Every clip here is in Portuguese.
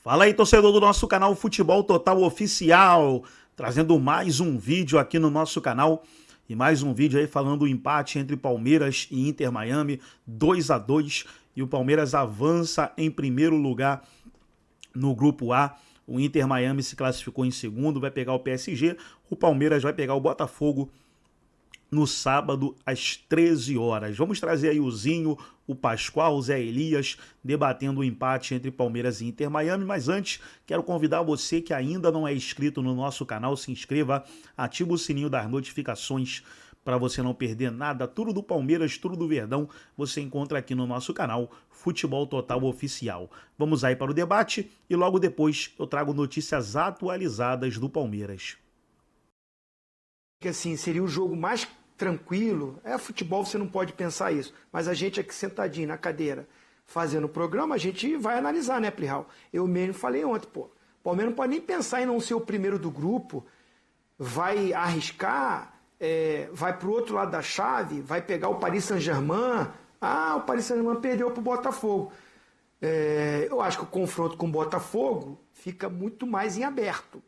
Fala aí, torcedor do nosso canal Futebol Total Oficial, trazendo mais um vídeo aqui no nosso canal e mais um vídeo aí falando do empate entre Palmeiras e Inter Miami, 2-2, e o Palmeiras avança em primeiro lugar no grupo A. O Inter Miami se classificou em segundo, vai pegar o PSG, o Palmeiras vai pegar o Botafogo no sábado às 13 horas. Vamos trazer aí o Zinho, o Pascoal, o Zé Elias, debatendo o empate entre Palmeiras e Inter Miami. Mas antes, quero convidar você que ainda não é inscrito no nosso canal, se inscreva, ativa o sininho das notificações para você não perder nada. Tudo do Palmeiras, tudo do Verdão, você encontra aqui no nosso canal Futebol Total Oficial. Vamos aí para o debate e logo depois eu trago notícias atualizadas do Palmeiras. Que assim, seria o jogo mais tranquilo. Futebol, você não pode pensar isso. Mas a gente aqui sentadinho na cadeira, fazendo o programa, a gente vai analisar, né, Plihal? Eu mesmo falei ontem, o Palmeiras não pode nem pensar em não ser o primeiro do grupo, vai arriscar, vai pro outro lado da chave, vai pegar o Paris Saint-Germain. O Paris Saint-Germain perdeu pro Botafogo. Eu acho que o confronto com o Botafogo fica muito mais em aberto.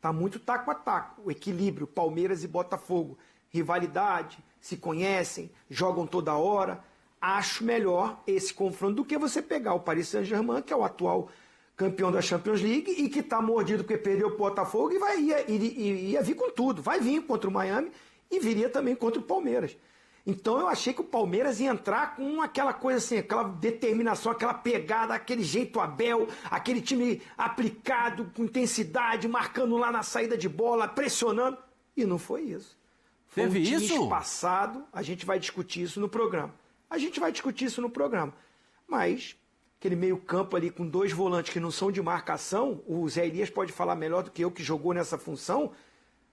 Tá muito taco a taco, o equilíbrio, Palmeiras e Botafogo, rivalidade, se conhecem, jogam toda hora. Acho melhor esse confronto do que você pegar o Paris Saint-Germain, que é o atual campeão da Champions League e que tá mordido porque perdeu o Botafogo e ia vir com tudo. Vai vir contra o Miami e viria também contra o Palmeiras. Então eu achei que o Palmeiras ia entrar com aquela coisa assim, aquela determinação, aquela pegada, aquele jeito Abel, aquele time aplicado, com intensidade, marcando lá na saída de bola, pressionando. E não foi isso. Foi Teve um time isso? espaçado, a gente vai discutir isso no programa. Mas aquele meio campo ali com dois volantes que não são de marcação, o Zé Elias pode falar melhor do que eu, que jogou nessa função.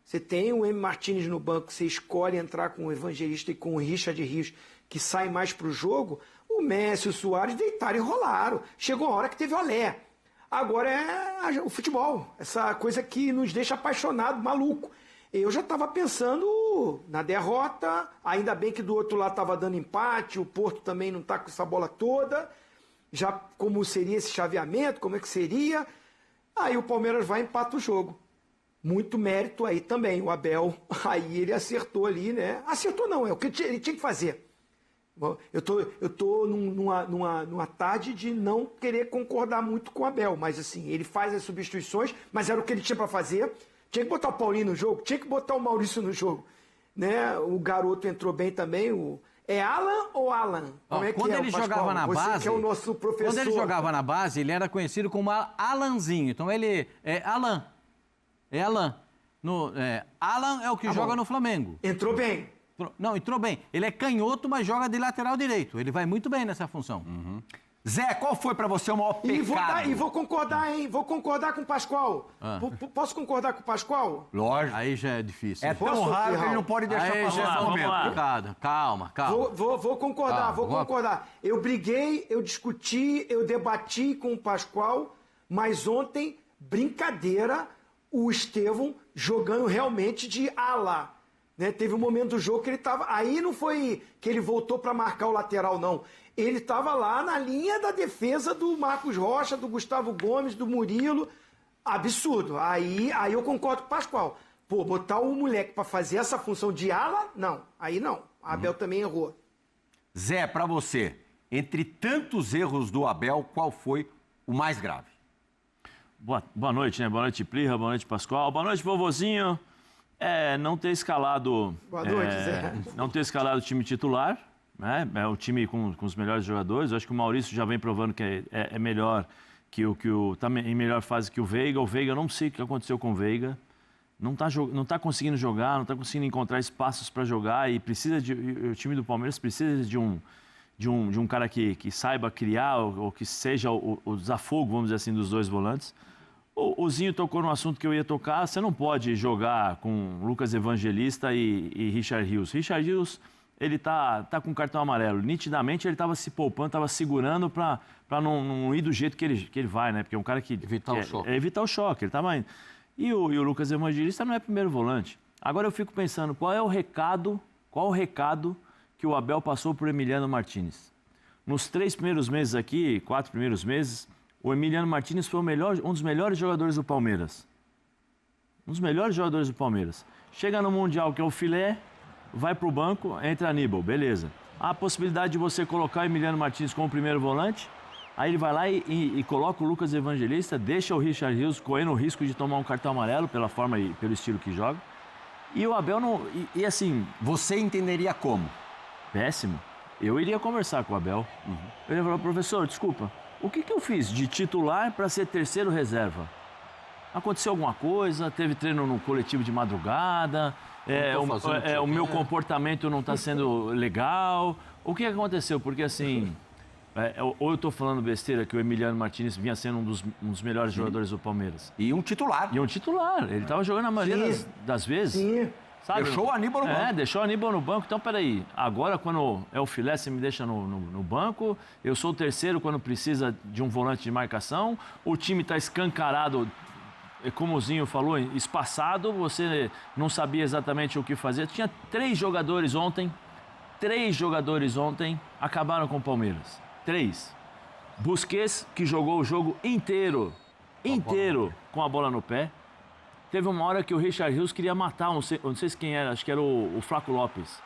Você tem o M. Martínez no banco, você escolhe entrar com o Evangelista e com o Richard Rios, que sai mais para o jogo. O Messi e o Suárez deitaram e rolaram. Chegou a hora que teve olé. Agora é o futebol, essa coisa que nos deixa apaixonado, maluco. Eu já estava pensando na derrota, ainda bem que do outro lado estava dando empate, o Porto também não está com essa bola toda. Já como seria esse chaveamento, como é que seria? Aí o Palmeiras vai e empata o jogo. Muito mérito aí também, o Abel, aí ele acertou ali, né? Acertou não, é o que ele tinha que fazer. Eu tô numa tarde de não querer concordar muito com o Abel, mas assim, ele faz as substituições, mas era o que ele tinha para fazer. Tinha que botar o Paulinho no jogo, tinha que botar o Maurício no jogo, né? O garoto entrou bem também, É Alan ou Alan? Como é que quando é, ele Pascoal? jogava na Você base, que é o nosso professor. Quando ele jogava na base, ele era conhecido como Alanzinho. Então ele é Alan. É Alan. Alan é o que joga no Flamengo. Entrou bem. Não, entrou bem. Ele é canhoto, mas joga de lateral direito. Ele vai muito bem nessa função. Zé, qual foi pra você o maior pecado? E vou concordar, hein? Vou concordar com o Pascoal. Posso concordar com o Pascoal? Lógico. Aí já é difícil. É tão raro que ele não pode deixar Aí passar já esse momento. complicado. Calma. Vou concordar, vou concordar. Eu briguei, eu discuti, eu debati com o Pascoal, mas ontem, brincadeira, o Estevão jogando realmente de ala. Né? Teve um momento do jogo que ele estava... Aí não foi que ele voltou para marcar o lateral, não. Ele estava lá na linha da defesa do Marcos Rocha, do Gustavo Gomes, do Murilo. Absurdo. Aí eu concordo com o Pascoal. Botar o moleque para fazer essa função de ala, não. Aí não. A Abel também errou. Zé, pra você, entre tantos erros do Abel, qual foi o mais grave? Boa noite, né? Boa noite, Plirra, boa noite, Pascoal. Boa noite, vovozinho. Não ter escalado... Boa noite, Zé. Não ter escalado o time titular, né? É o time com os melhores jogadores. Eu acho que o Maurício já vem provando que é melhor tá em melhor fase que o Veiga. O Veiga, eu não sei o que aconteceu com o Veiga. Não tá conseguindo jogar, não tá conseguindo encontrar espaços para jogar e o time do Palmeiras precisa de um cara que saiba criar ou que seja o desafogo, vamos dizer assim, dos dois volantes. O Zinho tocou no assunto que eu ia tocar. Você não pode jogar com Lucas Evangelista e Richard Rios. Richard Rios, ele tá com cartão amarelo. Nitidamente ele estava se poupando, estava segurando para não ir do jeito que ele vai, né? Porque é um cara que... Evitar o choque. Evitar o choque, ele estava indo. E o Lucas Evangelista não é primeiro volante. Agora eu fico pensando, qual o recado que o Abel passou para o Emiliano Martínez? Nos 3 primeiros meses aqui, 4 primeiros meses, o Emiliano Martínez foi um dos melhores jogadores do Palmeiras. Um dos melhores jogadores do Palmeiras. Chega no Mundial, que é o filé, vai pro banco, entra Aníbal, beleza. Há a possibilidade de você colocar o Emiliano Martínez como primeiro volante, aí ele vai lá e coloca o Lucas Evangelista, deixa o Richard Rios correndo o risco de tomar um cartão amarelo pela forma e pelo estilo que joga. E o Abel não... E assim... Você entenderia como? Péssimo. Eu iria conversar com o Abel. Eu ia falar, professor, desculpa, o que eu fiz de titular para ser terceiro reserva? Aconteceu alguma coisa? Teve treino no coletivo de madrugada? O meu comportamento não está sendo legal? O que aconteceu? Porque assim... ou eu estou falando besteira que o Emiliano Martínez vinha sendo um dos melhores jogadores do Palmeiras. E um titular. Ele estava jogando a maioria das vezes. Sim. Sabe? Deixou o Aníbal no banco. Deixou o Aníbal no banco. Então, peraí. Agora, quando é o filé, você me deixa no banco. Eu sou o terceiro quando precisa de um volante de marcação. O time está escancarado, como o Zinho falou, espaçado. Você não sabia exatamente o que fazer. Tinha 3 jogadores ontem. 3 jogadores ontem acabaram com o Palmeiras. 3. Busquets, que jogou o jogo inteiro com a bola no pé. Teve uma hora que o Richard Rios queria matar, não sei quem era, acho que era o Flaco Lopes.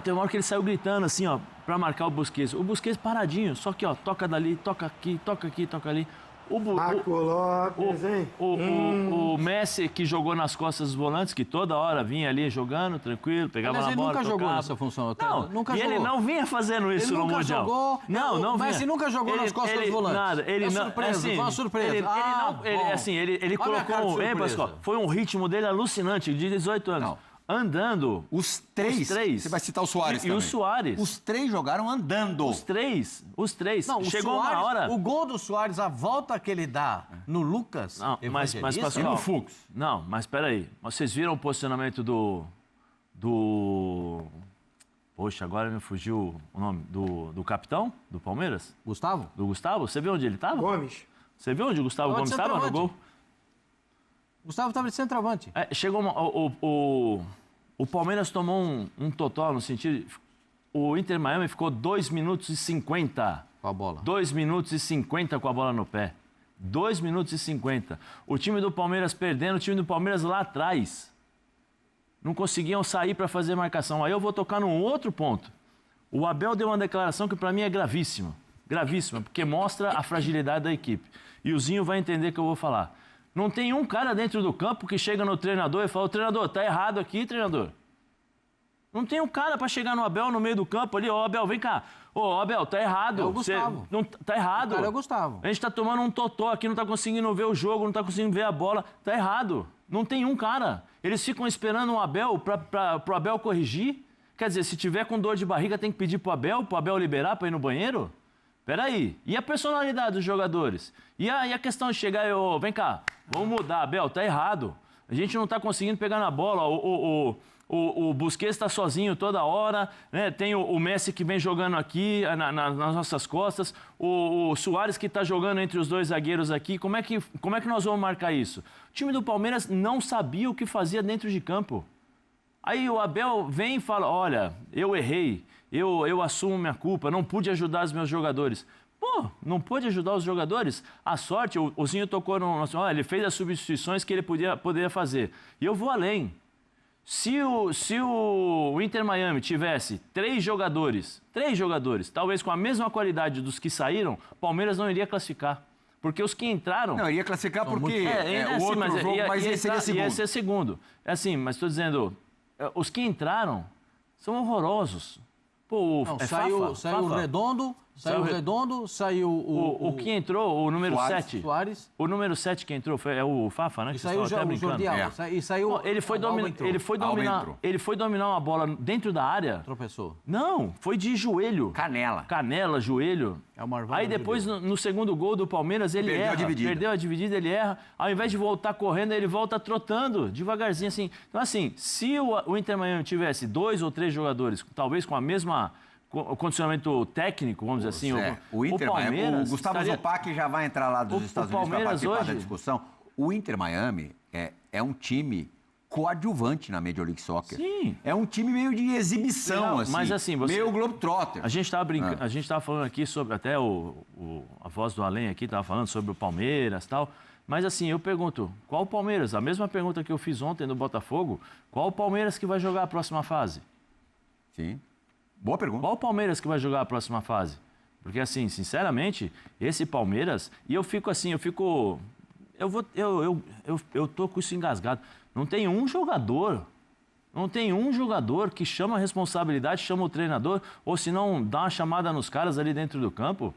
Teve uma hora que ele saiu gritando assim, pra marcar o Busquets. O Busquets paradinho, só que, toca dali, toca aqui, toca ali. Flaco Lopes, hein? O Messi, que jogou nas costas dos volantes, que toda hora vinha ali jogando, tranquilo, pegava na bola, ele nunca tocava. jogou nessa função. Ele não vinha fazendo isso no Mundial. Jogou, não vinha. Messi nunca jogou nas costas dos volantes. Nada, ele não. Surpresa, foi uma surpresa. Ele colocou, Pascoal, foi um ritmo dele alucinante, de 18 anos. Não. Andando. Os três. Você vai citar o Suárez também. E o Suárez. Os 3 jogaram andando. Os três. Não, Chegou Suárez, uma hora... O gol do Suárez, a volta que ele dá no Lucas... Não, mas Pascoal, e no Fux. Não, mas peraí. Vocês viram o posicionamento do... Poxa, agora me fugiu o nome. Do capitão do Palmeiras? Gustavo? Do Gustavo? Você viu onde ele estava? Gomes. Você viu onde o Gustavo Gomes estava no gol? Gustavo estava de centroavante. Chegou o Palmeiras tomou um totó no sentido... O Inter Miami ficou 2 minutos e 50. Com a bola. 2 minutos e 50 com a bola no pé. 2 minutos e 50. O time do Palmeiras perdendo, o time do Palmeiras lá atrás. Não conseguiam sair para fazer marcação. Aí eu vou tocar num outro ponto. O Abel deu uma declaração que para mim é gravíssima. Gravíssima, porque mostra a fragilidade da equipe. E o Zinho vai entender que eu vou falar. Não tem um cara dentro do campo que chega no treinador e fala: treinador, tá errado aqui, treinador. Não tem um cara para chegar no Abel no meio do campo ali: Abel, vem cá. Abel, tá errado. É o Gustavo. Tá errado. O cara é o Gustavo. A gente tá tomando um totó aqui, não tá conseguindo ver o jogo, não tá conseguindo ver a bola. Tá errado. Não tem um cara. Eles ficam esperando o Abel pro Abel corrigir. Quer dizer, se tiver com dor de barriga, tem que pedir pro Abel liberar para ir no banheiro? Peraí. E a personalidade dos jogadores? E a questão de chegar e, vem cá, vamos mudar, Abel, tá errado. A gente não tá conseguindo pegar na bola. O Busquets está sozinho toda hora, né? Tem o Messi que vem jogando aqui nas nossas costas, o Suárez que está jogando entre os 2 zagueiros aqui. Como é que nós vamos marcar isso? O time do Palmeiras não sabia o que fazia dentro de campo. Aí o Abel vem e fala: olha, eu errei, eu assumo minha culpa, não pude ajudar os meus jogadores. Pô, não pôde ajudar os jogadores? A sorte, o Zinho tocou ele fez as substituições que ele poderia fazer. E eu vou além. Se o Inter Miami tivesse 3 jogadores, talvez com a mesma qualidade dos que saíram, o Palmeiras não iria classificar. Porque os que entraram... Não, iria classificar porque o assim, outro jogo, mas esse seria segundo. Ia ser segundo. É assim, mas estou dizendo, os que entraram são horrorosos. Pô, saiu o Redondo, saiu o que entrou, o número 7. Suárez. O número 7 que entrou é o Fafa, né? E saiu o Jordial. E saiu... Ele foi dominar uma bola dentro da área. Tropeçou. Não, foi de joelho. Canela, joelho. Aí depois, no segundo gol do Palmeiras, ele erra. Perdeu a dividida, ele erra. Ao invés de voltar correndo, ele volta trotando, devagarzinho assim. Então, assim, se o Inter Miami tivesse 2 ou 3 jogadores, talvez com a mesma... o condicionamento técnico, vamos dizer assim. O Inter Miami, o Gustavo Zupac já vai entrar lá dos Estados Unidos para participar da discussão. O Inter Miami é um time coadjuvante na Major League Soccer. Sim. É um time meio de exibição, Não, assim. mas assim, você... Meio Globetrotter. A gente estava brincando, a gente estava falando aqui sobre, até a voz do além aqui estava falando sobre o Palmeiras e tal, mas assim, eu pergunto, qual o Palmeiras? A mesma pergunta que eu fiz ontem no Botafogo, qual o Palmeiras que vai jogar a próxima fase? Sim. Boa pergunta. Qual o Palmeiras que vai jogar a próxima fase? Porque assim, sinceramente, esse Palmeiras, e eu fico assim, eu tô com isso engasgado. Não tem um jogador que chama a responsabilidade, chama o treinador, ou se não dá uma chamada nos caras ali dentro do campo.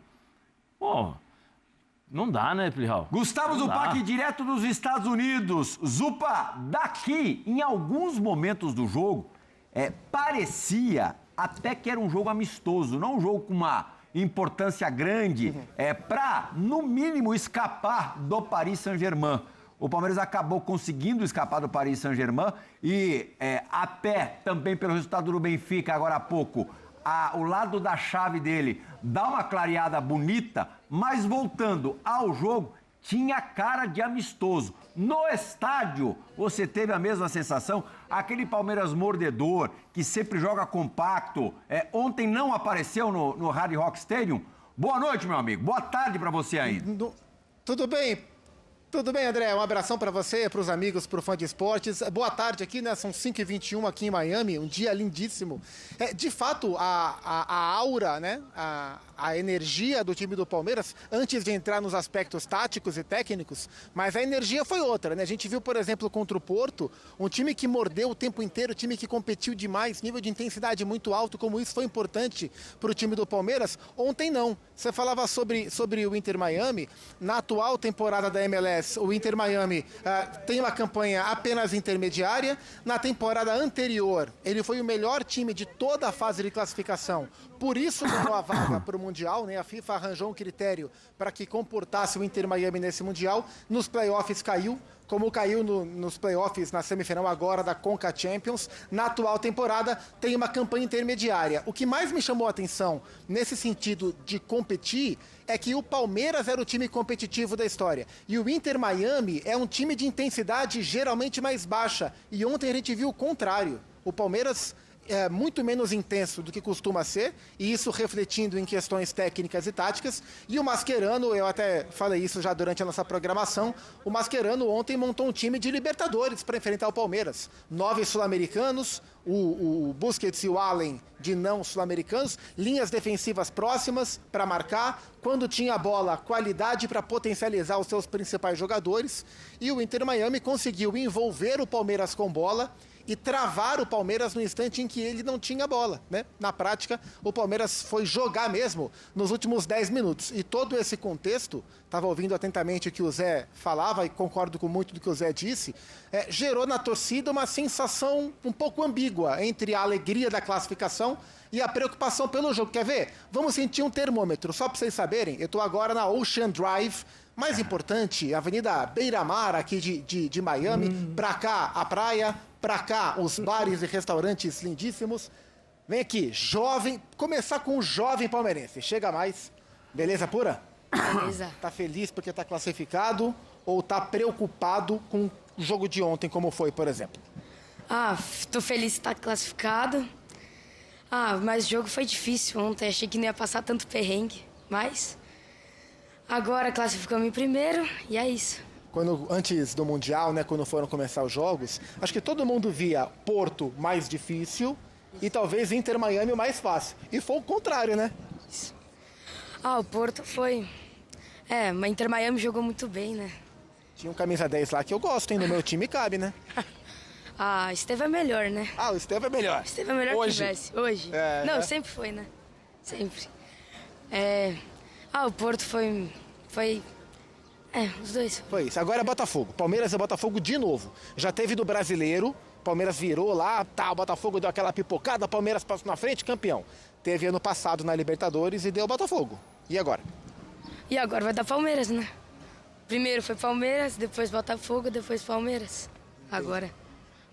Pô, não dá, né, Plihal? Gustavo Zupac, direto dos Estados Unidos. Zupa, daqui, em alguns momentos do jogo, parecia até que era um jogo amistoso, não um jogo com uma importância grande, para, no mínimo, escapar do Paris Saint-Germain. O Palmeiras acabou conseguindo escapar do Paris Saint-Germain e até também pelo resultado do Benfica, agora há pouco, o lado da chave dele dá uma clareada bonita, mas voltando ao jogo, tinha cara de amistoso. No estádio, você teve a mesma sensação? Aquele Palmeiras mordedor, que sempre joga compacto, ontem não apareceu no Hard Rock Stadium? Boa noite, meu amigo. Boa tarde para você ainda. Tudo bem? Tudo bem, André? Um abração para você, para os amigos, para o fã de esportes. Boa tarde aqui, né? São 5h21 aqui em Miami, um dia lindíssimo. De fato, a aura, né? A energia do time do Palmeiras, antes de entrar nos aspectos táticos e técnicos, mas a energia foi outra, né? A gente viu, por exemplo, contra o Porto, um time que mordeu o tempo inteiro, um time que competiu demais, nível de intensidade muito alto, como isso foi importante para o time do Palmeiras. Ontem não. Você falava sobre o Inter Miami. Na atual temporada da MLS, o Inter Miami tem uma campanha apenas intermediária. Na temporada anterior, ele foi o melhor time de toda a fase de classificação. Por isso ganhou a vaga para o Mundial, né? A FIFA arranjou um critério para que comportasse o Inter Miami nesse Mundial. Nos playoffs caiu, como caiu nos playoffs na semifinal agora da Conca Champions. Na atual temporada tem uma campanha intermediária. O que mais me chamou a atenção nesse sentido de competir é que o Palmeiras era o time competitivo da história. E o Inter Miami é um time de intensidade geralmente mais baixa. E ontem a gente viu o contrário. O Palmeiras é muito menos intenso do que costuma ser, e isso refletindo em questões técnicas e táticas. E o Mascherano, eu até falei isso já durante a nossa programação, o Mascherano ontem montou um time de Libertadores para enfrentar o Palmeiras. 9 sul-americanos, o Busquets e o Allen de não sul-americanos, linhas defensivas próximas para marcar, quando tinha a bola, qualidade para potencializar os seus principais jogadores, e o Inter Miami conseguiu envolver o Palmeiras com bola e travar o Palmeiras no instante em que ele não tinha bola, né? Na prática, o Palmeiras foi jogar mesmo nos últimos 10 minutos. E todo esse contexto, estava ouvindo atentamente o que o Zé falava e concordo com muito do que o Zé disse, gerou na torcida uma sensação um pouco ambígua entre a alegria da classificação e a preocupação pelo jogo. Quer ver? Vamos sentir um termômetro. Só para vocês saberem, eu estou agora na Ocean Drive, mais importante, Avenida Beira-Mar aqui de Miami, para cá a praia, para cá os bares e restaurantes lindíssimos. Vem aqui, jovem, começar com um jovem palmeirense. Chega mais. Beleza pura? Beleza. Tá feliz porque tá classificado ou tá preocupado com o jogo de ontem, como foi, por exemplo? Tô feliz que tá classificado. Mas o jogo foi difícil ontem. Achei que não ia passar tanto perrengue. Mas agora classificamos em primeiro e é isso. Antes do Mundial, né, quando foram começar os jogos, acho que todo mundo via Porto mais difícil e talvez Inter Miami mais fácil. E foi o contrário, né? Isso. O Porto foi... mas Inter Miami jogou muito bem, né? Tinha um camisa 10 lá que eu gosto, hein? No meu time cabe, né? Esteve é melhor, né? O Esteve é melhor. Esteve é melhor hoje. que o Messi. Hoje. Não, sempre foi, né? Sempre. O Porto foi... os dois. Foi isso. Agora é Botafogo. Palmeiras é Botafogo de novo. Já teve do Brasileiro, Palmeiras virou lá, o Botafogo deu aquela pipocada, Palmeiras passou na frente, campeão. Teve ano passado na Libertadores e deu Botafogo. E agora? E agora vai dar Palmeiras, né? Primeiro foi Palmeiras, depois Botafogo, depois Palmeiras. Agora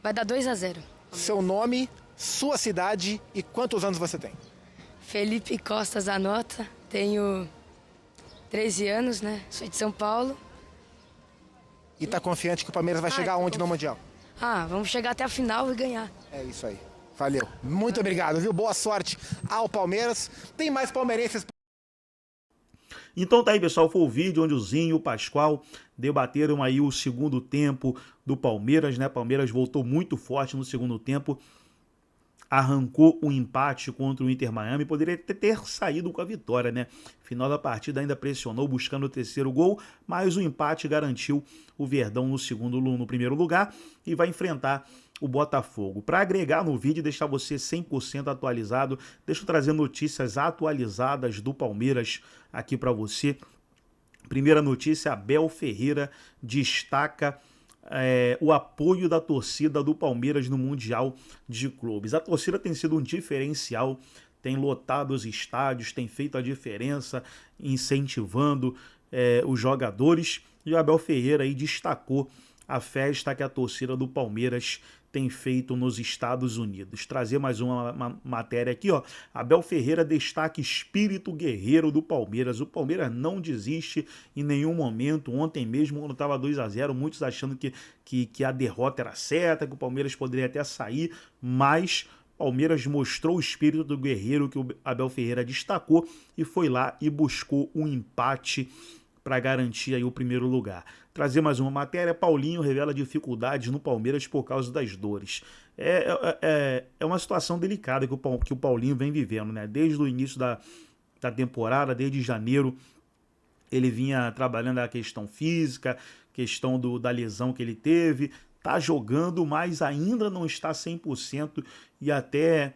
vai dar 2-0. Seu nome, sua cidade e quantos anos você tem? Felipe Costa Zanota, tenho 13 anos, né? Sou de São Paulo. E tá confiante que o Palmeiras vai chegar onde no Mundial? vamos chegar até a final e ganhar. É isso aí. Valeu. Muito obrigado, viu? Boa sorte ao Palmeiras. Tem mais palmeirenses. Então tá aí, pessoal, foi o vídeo onde o Zinho e o Pascoal debateram aí o segundo tempo do Palmeiras, né? Palmeiras voltou muito forte no segundo tempo, arrancou um empate contra o Inter Miami, poderia ter saído com a vitória, né? Final da partida ainda pressionou buscando o terceiro gol, mas o empate garantiu o Verdão no primeiro lugar e vai enfrentar o Botafogo. Para agregar no vídeo e deixar você 100% atualizado, deixa eu trazer notícias atualizadas do Palmeiras aqui para você. Primeira notícia, Abel Ferreira destaca o apoio da torcida do Palmeiras no Mundial de Clubes. A torcida tem sido um diferencial, tem lotado os estádios, tem feito a diferença, incentivando os jogadores, e o Abel Ferreira aí destacou a festa que a torcida do Palmeiras tem feito nos Estados Unidos. Trazer mais uma matéria aqui, ó. Abel Ferreira destaca espírito guerreiro do Palmeiras. O Palmeiras não desiste em nenhum momento. Ontem mesmo, quando estava 2-0, muitos achando que a derrota era certa, que o Palmeiras poderia até sair, mas Palmeiras mostrou o espírito do guerreiro que o Abel Ferreira destacou e foi lá e buscou um empate para garantir aí o primeiro lugar. Trazer mais uma matéria, Paulinho revela dificuldades no Palmeiras por causa das dores. É uma situação delicada que o Paulinho vem vivendo, né? Desde o início da temporada, desde janeiro, ele vinha trabalhando a questão física, questão da lesão que ele teve, tá jogando, mas ainda não está 100% e até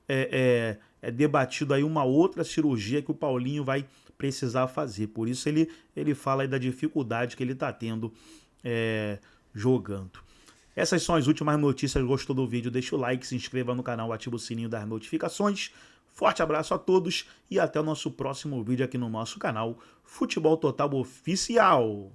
é debatido aí uma outra cirurgia que o Paulinho vai precisar fazer. Por isso ele fala aí da dificuldade que ele está tendo jogando. Essas são as últimas notícias. Gostou do vídeo? Deixa o like, se inscreva no canal, ativa o sininho das notificações. Forte abraço a todos e até o nosso próximo vídeo aqui no nosso canal Futebol Total Oficial.